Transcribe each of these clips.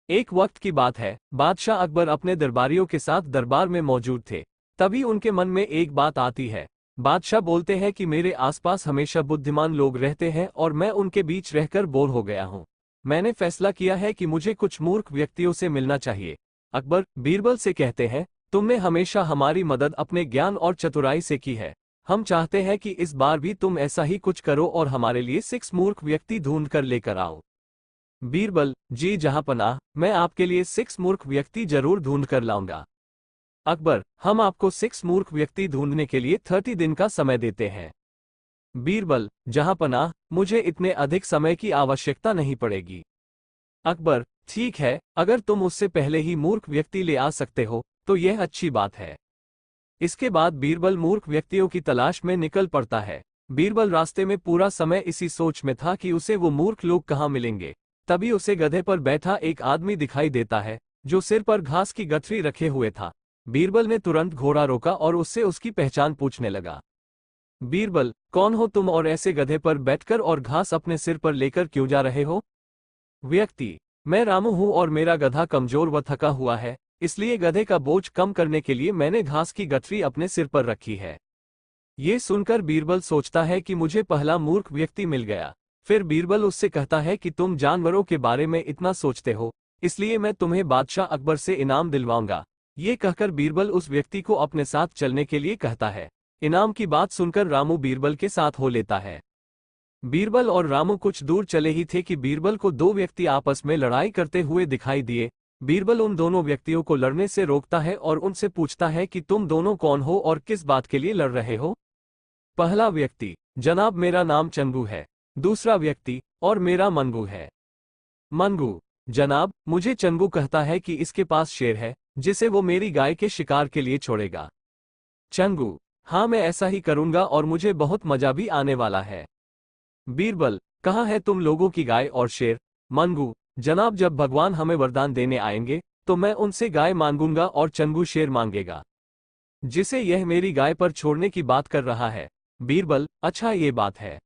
एक वक्त की बात है, बादशाह अकबर अपने दरबारियों के साथ दरबार में मौजूद थे। तभी उनके मन में एक बात आती है। बादशाह बोलते हैं कि मेरे आसपास हमेशा बुद्धिमान लोग रहते हैं और मैं उनके बीच रहकर बोर हो गया हूँ। मैंने फैसला किया है कि मुझे कुछ मूर्ख व्यक्तियों से मिलना चाहिए। अकबर बीरबल से कहते हैं, तुमने हमेशा हमारी मदद अपने ज्ञान और चतुराई से की है। हम चाहते हैं कि इस बार भी तुम ऐसा ही कुछ करो और हमारे लिए 6 मूर्ख व्यक्ति ढूंढ कर लेकर आओ। बीरबल, जी जहांपनाह, मैं आपके लिए 6 मूर्ख व्यक्ति जरूर ढूंढ कर लाऊंगा। अकबर, हम आपको 6 मूर्ख व्यक्ति ढूंढने के लिए 30 दिन का समय देते हैं। बीरबल, जहांपनाह, मुझे इतने अधिक समय की आवश्यकता नहीं पड़ेगी। अकबर, ठीक है, अगर तुम उससे पहले ही मूर्ख व्यक्ति ले आ सकते हो तो यह अच्छी बात है। इसके बाद बीरबल मूर्ख व्यक्तियों की तलाश में निकल पड़ता है। बीरबल रास्ते में पूरा समय इसी सोच में था कि उसे वो मूर्ख लोग कहाँ मिलेंगे। तभी उसे गधे पर बैठा एक आदमी दिखाई देता है, जो सिर पर घास की गठरी रखे हुए था। बीरबल ने तुरंत घोड़ा रोका और उससे उसकी पहचान पूछने लगा। बीरबल, कौन हो तुम और ऐसे गधे पर बैठकर और घास अपने सिर पर लेकर क्यों जा रहे हो? व्यक्ति, मैं रामू हूं और मेरा गधा कमजोर व थका हुआ है, इसलिए गधे का बोझ कम करने के लिए मैंने घास की गठरी अपने सिर पर रखी है। ये सुनकर बीरबल सोचता है कि मुझे पहला मूर्ख व्यक्ति मिल गया। फिर बीरबल उससे कहता है कि तुम जानवरों के बारे में इतना सोचते हो, इसलिए मैं तुम्हें बादशाह अकबर से इनाम दिलवाऊंगा। ये कहकर बीरबल उस व्यक्ति को अपने साथ चलने के लिए कहता है। इनाम की बात सुनकर रामू बीरबल के साथ हो लेता है। बीरबल और रामू कुछ दूर चले ही थे कि बीरबल को 2 व्यक्ति आपस में लड़ाई करते हुए दिखाई दिए। बीरबल उन दोनों व्यक्तियों को लड़ने से रोकता है और उनसे पूछता है कि तुम दोनों कौन हो और किस बात के लिए लड़ रहे हो? पहला व्यक्ति, जनाब मेरा नाम चंगू है। दूसरा व्यक्ति, और मेरा मनगू है। मनगू, जनाब मुझे चंगू कहता है कि इसके पास शेर है जिसे वो मेरी गाय के शिकार के लिए छोड़ेगा। चंगू, हाँ मैं ऐसा ही करूंगा और मुझे बहुत मजा भी आने वाला है। बीरबल, कहाँ है तुम लोगों की गाय और शेर? मनगू, जनाब जब भगवान हमें वरदान देने आएंगे तो मैं उनसे गाय मांगूंगा और चंगू शेर मांगेगा, जिसे यह मेरी गाय पर छोड़ने की बात कर रहा है। बीरबल, अच्छा ये बात है।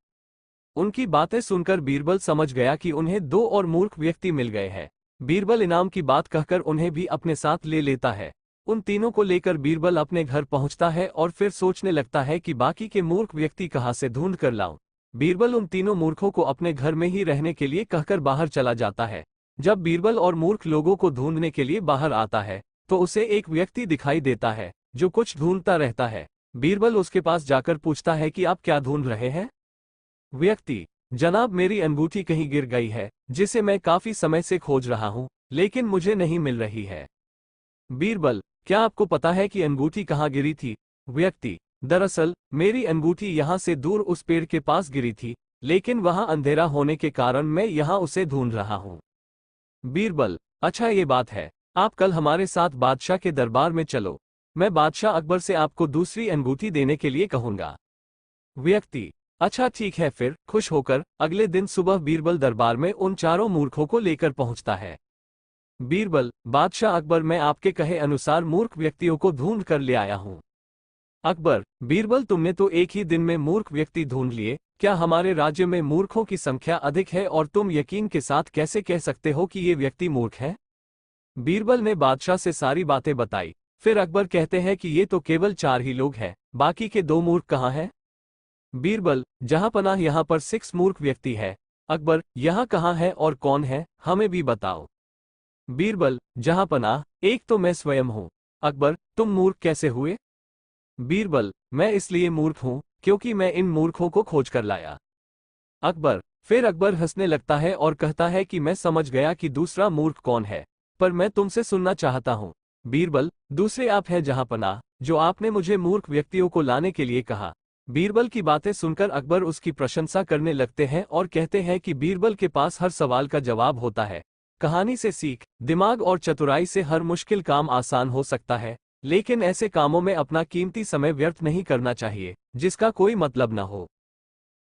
उनकी बातें सुनकर बीरबल समझ गया कि उन्हें 2 और मूर्ख व्यक्ति मिल गए हैं। बीरबल इनाम की बात कहकर उन्हें भी अपने साथ ले लेता है। उन तीनों को लेकर बीरबल अपने घर पहुंचता है और फिर सोचने लगता है कि बाकी के मूर्ख व्यक्ति कहां से ढूंढ कर लाऊं। बीरबल उन तीनों मूर्खों को अपने घर में ही रहने के लिए कहकर बाहर चला जाता है। जब बीरबल और मूर्ख लोगों को ढूंढने के लिए बाहर आता है तो उसे एक व्यक्ति दिखाई देता है जो कुछ ढूंढता रहता है। बीरबल उसके पास जाकर पूछता है कि आप क्या ढूंढ रहे हैं? व्यक्ति, जनाब मेरी अंगूठी कहीं गिर गई है जिसे मैं काफी समय से खोज रहा हूं, लेकिन मुझे नहीं मिल रही है। बीरबल, क्या आपको पता है कि अंगूठी कहाँ गिरी थी? व्यक्ति, दरअसल मेरी अंगूठी यहाँ से दूर उस पेड़ के पास गिरी थी, लेकिन वहां अंधेरा होने के कारण मैं यहाँ उसे ढूंढ रहा हूँ। बीरबल, अच्छा ये बात है, आप कल हमारे साथ बादशाह के दरबार में चलो। मैं बादशाह अकबर से आपको दूसरी अंगूठी देने के लिए कहूंगा। व्यक्ति, अच्छा ठीक है। फिर खुश होकर अगले दिन सुबह बीरबल दरबार में उन चारों मूर्खों को लेकर पहुंचता है। बीरबल, बादशाह अकबर मैं आपके कहे अनुसार मूर्ख व्यक्तियों को ढूंढ कर ले आया हूं। अकबर, बीरबल तुमने तो एक ही दिन में मूर्ख व्यक्ति ढूंढ लिए, क्या हमारे राज्य में मूर्खों की संख्या अधिक है और तुम यकीन के साथ कैसे कह सकते हो कि ये व्यक्ति मूर्ख है? बीरबल ने बादशाह से सारी बातें बताई। फिर अकबर कहते हैं कि ये तो केवल 4 ही लोग हैं, बाकी के 2 मूर्ख कहाँ हैं? बीरबल, जहांपनाह यहाँ पर 6 मूर्ख व्यक्ति है। अकबर, यहाँ कहाँ है और कौन है, हमें भी बताओ। बीरबल, जहांपनाह एक तो मैं स्वयं हूँ। अकबर, तुम मूर्ख कैसे हुए? बीरबल, मैं इसलिए मूर्ख हूँ क्योंकि मैं इन मूर्खों को खोज कर लाया। अकबर, फिर अकबर हंसने लगता है और कहता है कि मैं समझ गया कि दूसरा मूर्ख कौन है, पर मैं तुमसे सुनना चाहता हूँ। बीरबल, दूसरे आप हैं जहांपनाह, जो आपने मुझे मूर्ख व्यक्तियों को लाने के लिए कहा। बीरबल की बातें सुनकर अकबर उसकी प्रशंसा करने लगते हैं और कहते हैं कि बीरबल के पास हर सवाल का जवाब होता है। कहानी से सीख, दिमाग और चतुराई से हर मुश्किल काम आसान हो सकता है, लेकिन ऐसे कामों में अपना कीमती समय व्यर्थ नहीं करना चाहिए जिसका कोई मतलब न हो।